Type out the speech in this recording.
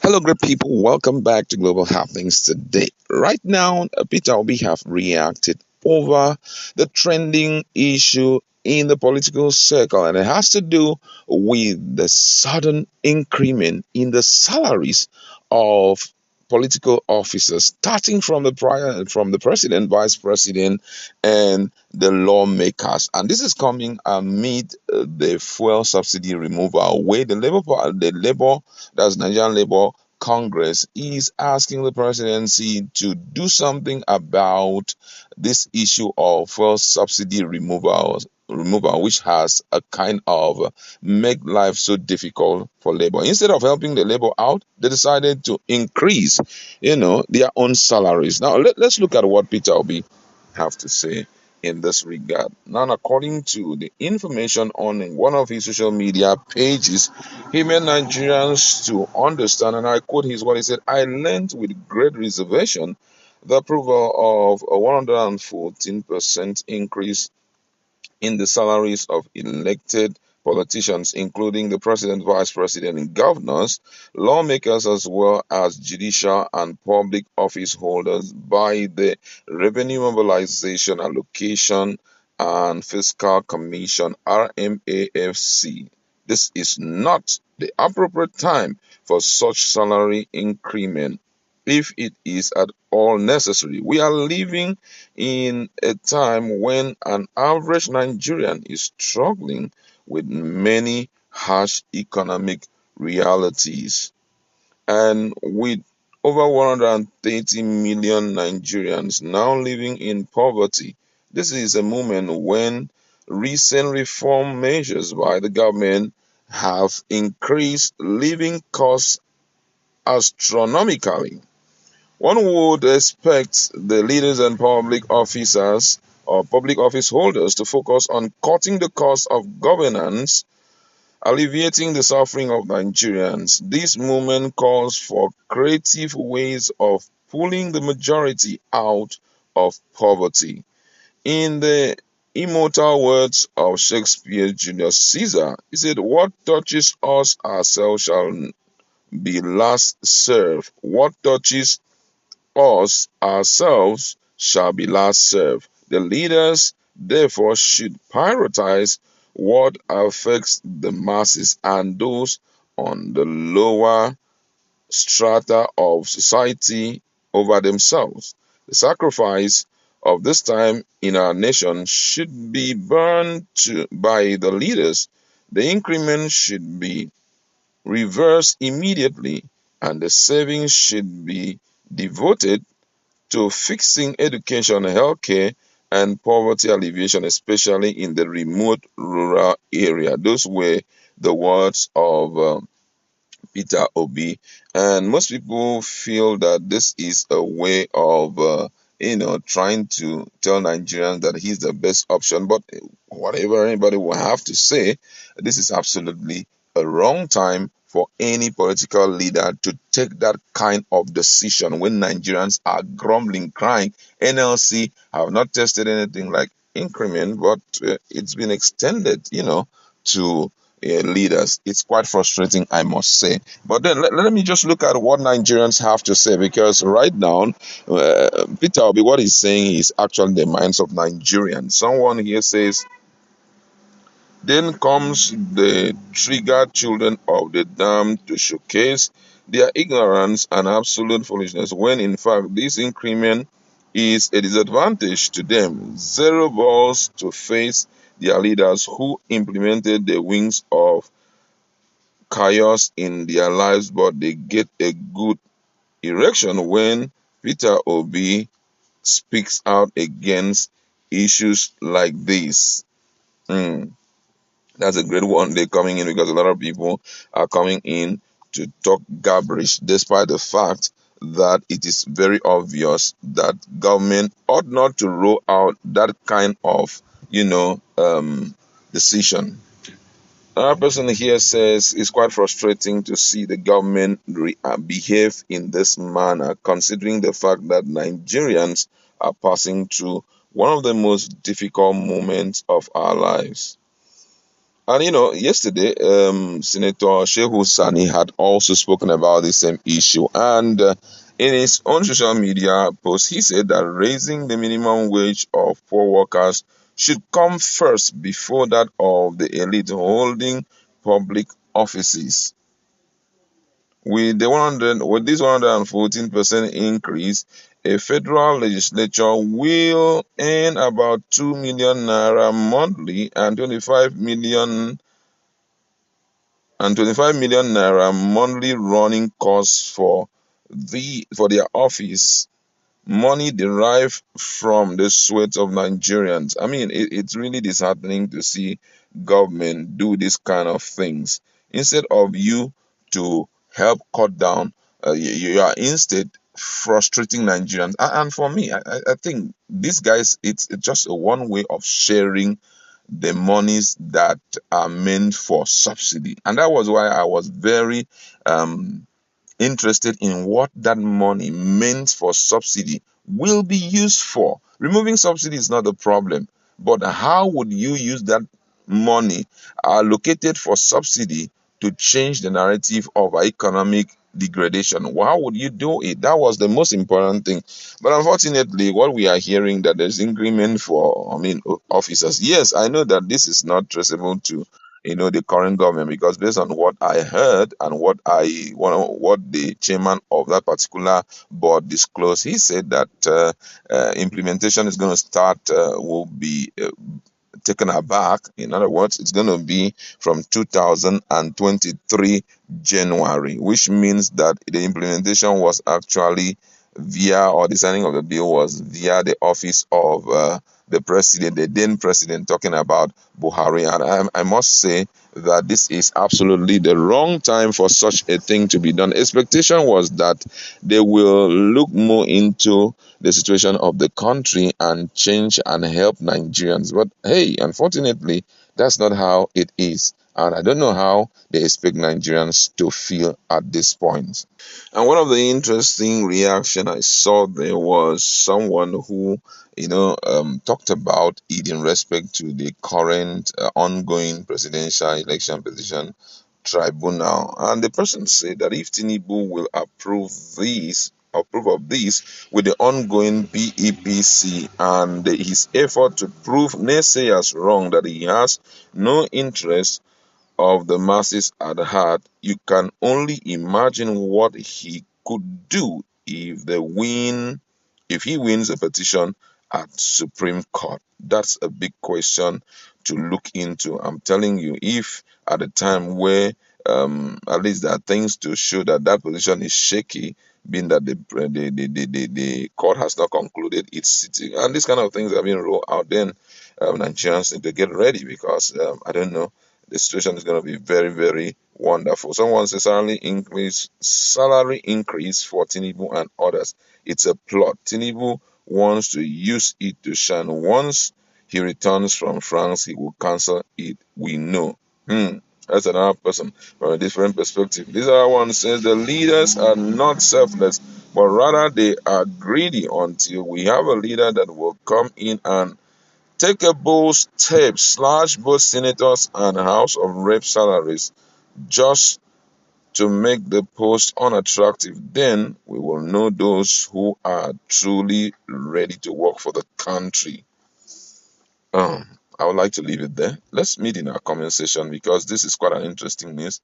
Hello, great people. Welcome back to Global Happenings today. Right now, Peter Obi have reacted over the trending issue in the political circle, and it has to do with the sudden increment in the salaries of political officers, starting from the president, vice president, and the lawmakers. And this is coming amid the fuel subsidy removal, where that's Nigerian Labour Congress is asking the presidency to do something about this issue of fuel subsidy removal, which has a kind of make life so difficult for labor. Instead of helping the labor out, they decided to increase, their own salaries. Now let's look at what Peter Obi have to say in this regard. Now, according to the information on one of his social media pages, he made Nigerians to understand, and I quote his what he said: I learned with great reservation the approval of a 114% increase in the salaries of elected politicians, including the president, vice president, and governors, lawmakers, as well as judicial and public office holders by the Revenue Mobilization Allocation and Fiscal Commission RMAFC. This is not the appropriate time for such salary increment if it is at all necessary. We are living in a time when an average Nigerian is struggling with many harsh economic realities. And with over 130 million Nigerians now living in poverty, this is a moment when recent reform measures by the government have increased living costs astronomically. One would expect the leaders and public officers or public office holders to focus on cutting the cost of governance, alleviating the suffering of Nigerians. This movement calls for creative ways of pulling the majority out of poverty. In the immortal words of Shakespeare Julius Caesar, he said, "What touches us ourselves shall be last served. What touches us ourselves shall be last served." The leaders, therefore, should prioritize what affects the masses and those on the lower strata of society over themselves. The sacrifice of this time in our nation should be by the leaders. The increment should be reversed immediately, and the savings should be devoted to fixing education, healthcare, and poverty alleviation, especially in the remote rural area. Those were the words of Peter Obi, and most people feel that this is a way of, trying to tell Nigerians that he's the best option. But whatever anybody will have to say, this is absolutely a wrong time for any political leader to take that kind of decision when Nigerians are grumbling, crying. NLC have not tested anything like increment, but it's been extended, to leaders. It's quite frustrating, I must say. But then let me just look at what Nigerians have to say, because right now, Peter Obi, what he's saying is actually the minds of Nigerians. Someone here says, then comes the triggered children of the dam to showcase their ignorance and absolute foolishness, when in fact this increment is a disadvantage to them. Zero balls to face their leaders who implemented the wings of chaos in their lives, but they get a good erection when Peter Obi speaks out against issues like this. Hmm. That's a great one day coming in, because a lot of people are coming in to talk garbage, despite the fact that it is very obvious that government ought not to roll out that kind of, decision. Another person here says it's quite frustrating to see the government behave in this manner, considering the fact that Nigerians are passing through one of the most difficult moments of our lives. And yesterday, Senator Shehu Sani had also spoken about the same issue. And in his own social media post, he said that raising the minimum wage of poor workers should come first before that of the elite holding public offices. With this 114% increase, a federal legislature will earn about 2 million naira monthly and 25 million naira monthly running costs for their office, money derived from the sweat of Nigerians. I mean, it's really disheartening to see government do this kind of things. Instead of you to help cut down, you are instead frustrating Nigerians. And for me, I think these guys, it's just a one way of sharing the monies that are meant for subsidy. And that was why I was very interested in what that money meant for subsidy will be used for. Removing subsidy is not the problem, but how would you use that money allocated for subsidy to change the narrative of economic degradation? How would you do it? That was the most important thing. But unfortunately, what we are hearing that there's increment for, officers. Yes, I know that this is not traceable to the current government, because based on what I heard and what the chairman of that particular board disclosed, he said that implementation is going to start will be taken aback. In other words, it's going to be from 2023 January, which means that the implementation was actually via, or the signing of the bill was via the office of the president, the then president, talking about Buhari. And I must say that this is absolutely the wrong time for such a thing to be done. Expectation was that they will look more into the situation of the country and change and help Nigerians. But hey, unfortunately, that's not how it is. And I don't know how they expect Nigerians to feel at this point. And one of the interesting reaction I saw there was someone who, talked about it in respect to the current ongoing presidential election petition tribunal. And the person said that if Tinubu will approve of this with the ongoing PEPC and his effort to prove naysayers wrong, that he has no interest of the masses at heart, you can only imagine what he could do if he wins a petition at Supreme Court. That's a big question to look into. I'm telling you, if at a time where at least there are things to show that that position is shaky, being that the court has not concluded its sitting, and these kind of things have been rolled out, then Nigerians need to get ready, because I don't know, the situation is going to be very, very wonderful. Someone says salary increase for Tinubu and others. It's a plot. Tinubu wants to use it to shine. Once he returns from France, he will cancel it. We know. That's another person from a different perspective. This other one says the leaders are not selfless, but rather they are greedy until we have a leader that will come in and take a bold step, slash both senators and House of Rep salaries just to make the post unattractive. Then we will know those who are truly ready to work for the country. I would like to leave it there. Let's meet in our comment section, because this is quite an interesting news.